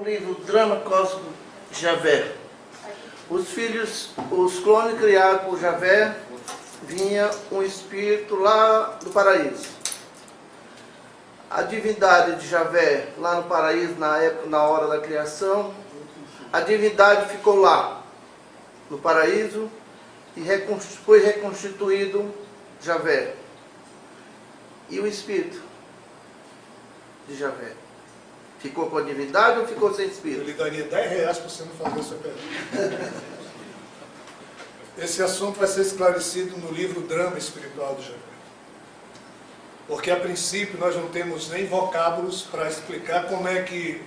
o livro Drama Cósmico de Javé. Os clones criados por Javé, vinha um espírito lá do paraíso. A divindade de Javé, lá no paraíso, na hora da criação, a divindade ficou lá, no paraíso, e foi reconstituído Javé. E o espírito de Javé? Ficou com a divindade ou ficou sem espírito? Eu lhe daria R$10 para você não fazer essa pergunta. Esse assunto vai ser esclarecido no livro Drama Espiritual de Javé. Porque, a princípio, nós não temos nem vocábulos para explicar como é que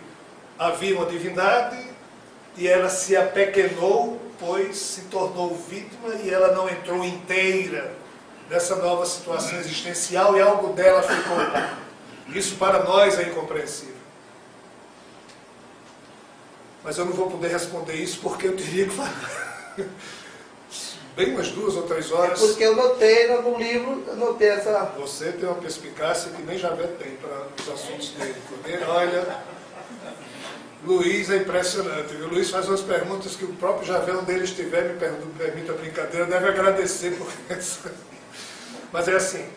havia uma divindade e ela se apequenou, pois se tornou vítima e ela não entrou inteira nessa nova situação existencial e algo dela ficou lá. Isso para nós é incompreensível. Mas eu não vou poder responder isso porque eu teria que falar bem umas 2 ou 3 horas. É porque eu notei no livro, eu notei essa... Você tem uma perspicácia que nem Javé tem para os assuntos dele. Porque, olha, Luiz é impressionante. O Luiz faz umas perguntas que o próprio Javé, onde ele estiver, me permite a brincadeira, deve agradecer por isso. Mas é assim,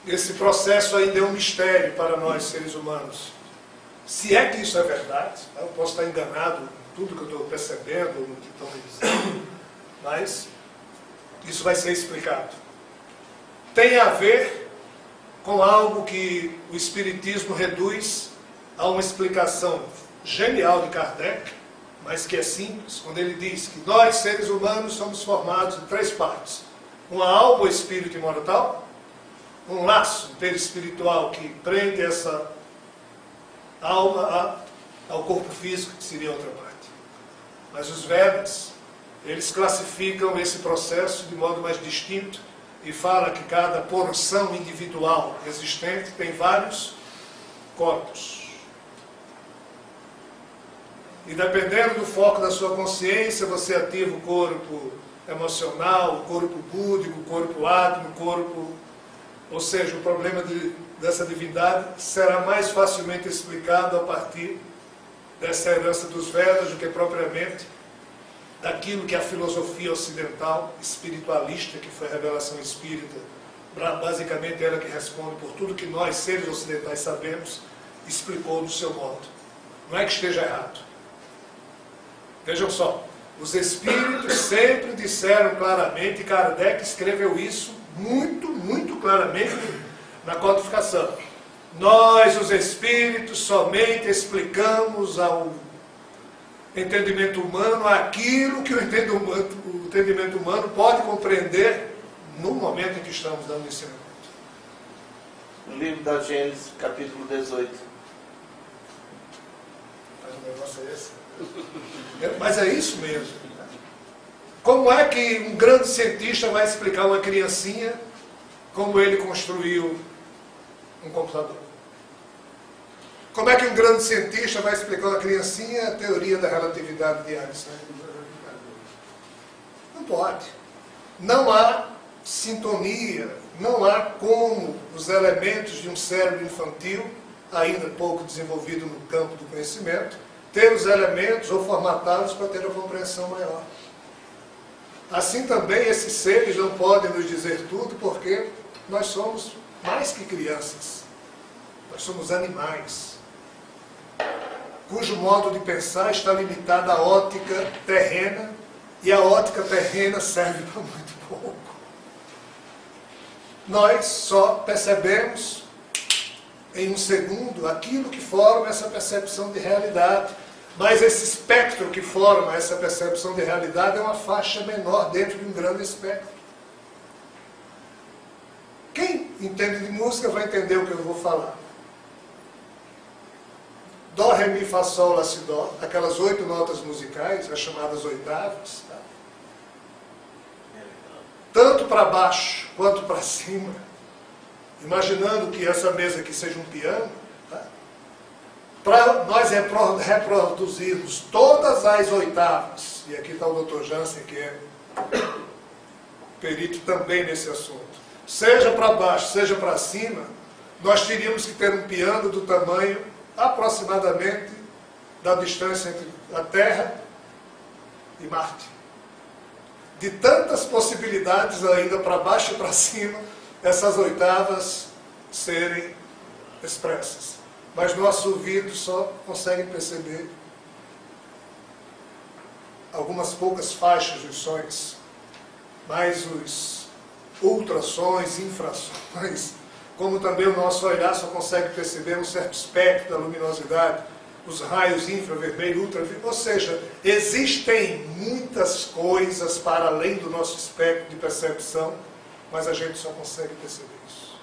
esse processo ainda é um mistério para nós, seres humanos. Se é que isso é verdade, eu posso estar enganado em tudo que eu estou percebendo, no que estão me dizendo, mas isso vai ser explicado. Tem a ver com algo que o Espiritismo reduz a uma explicação genial de Kardec, mas que é simples, quando ele diz que nós, seres humanos, somos formados em 3 partes. Uma alma ou espírito imortal, um laço perispiritual que prende essa alma ao corpo físico, que seria outra parte. Mas os Vedas, eles classificam esse processo de modo mais distinto e fala que cada porção individual existente tem vários corpos. E dependendo do foco da sua consciência, você ativa o corpo emocional, o corpo búdico, o corpo átmico, o corpo... Ou seja, o problema dessa divindade será mais facilmente explicado a partir dessa herança dos Vedas do que propriamente daquilo que a filosofia ocidental espiritualista, que foi a revelação espírita, basicamente ela que responde por tudo que nós, seres ocidentais, sabemos, explicou do seu modo. Não é que esteja errado. Vejam só, os espíritos sempre disseram claramente, e Kardec escreveu isso muito, muito claramente na codificação. Nós, os espíritos, somente explicamos ao entendimento humano aquilo que o entendimento humano pode compreender no momento em que estamos dando ensinamento. No livro da Gênesis, capítulo 18. Mas o negócio é esse. Mas é isso mesmo. Como é que um grande cientista vai explicar a uma criancinha como ele construiu um computador? Como é que um grande cientista vai explicar a uma criancinha a teoria da relatividade de Einstein? Não pode. Não há sintonia, não há como os elementos de um cérebro infantil, ainda pouco desenvolvido no campo do conhecimento, ter os elementos ou formatá-los para ter uma compreensão maior. Assim também esses seres não podem nos dizer tudo, porque nós somos mais que crianças. Nós somos animais, cujo modo de pensar está limitado à ótica terrena, e a ótica terrena serve para muito pouco. Nós só percebemos em um segundo aquilo que forma essa percepção de realidade. Mas esse espectro que forma essa percepção de realidade é uma faixa menor dentro de um grande espectro. Quem entende de música vai entender o que eu vou falar. Dó, Ré, Mi, Fá, Sol, Lá, Si, Dó, aquelas 8 notas musicais, as chamadas oitavas, tá? Tanto para baixo quanto para cima, imaginando que essa mesa aqui seja um piano, tá? Para nós reproduzirmos todas as oitavas, e aqui está o Dr. Jansen, que é perito também nesse assunto, seja para baixo, seja para cima, nós teríamos que ter um piano do tamanho aproximadamente da distância entre a Terra e Marte. De tantas possibilidades ainda para baixo e para cima, essas oitavas serem expressas. Mas nosso ouvido só consegue perceber algumas poucas faixas dos sons, mas os ultrassons, infrassons, como também o nosso olhar só consegue perceber um certo espectro da luminosidade, os raios infravermelho, ultravermelho, ou seja, existem muitas coisas para além do nosso espectro de percepção, mas a gente só consegue perceber isso.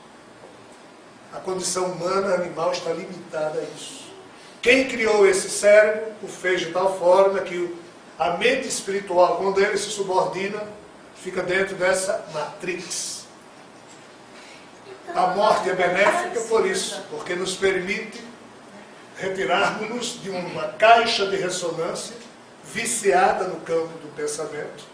A condição humana, animal, está limitada a isso. Quem criou esse cérebro o fez de tal forma que a mente espiritual, quando ele se subordina, fica dentro dessa matrix. A morte é benéfica por isso, porque nos permite retirarmos-nos de uma caixa de ressonância viciada no campo do pensamento.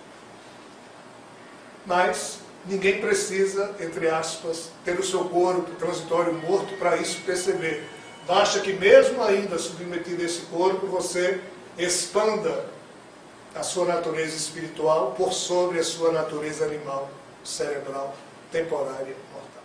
Mas ninguém precisa, entre aspas, ter o seu corpo transitório morto para isso perceber. Basta que mesmo ainda submetido a esse corpo, você expanda a sua natureza espiritual por sobre a sua natureza animal, cerebral, temporária, mortal.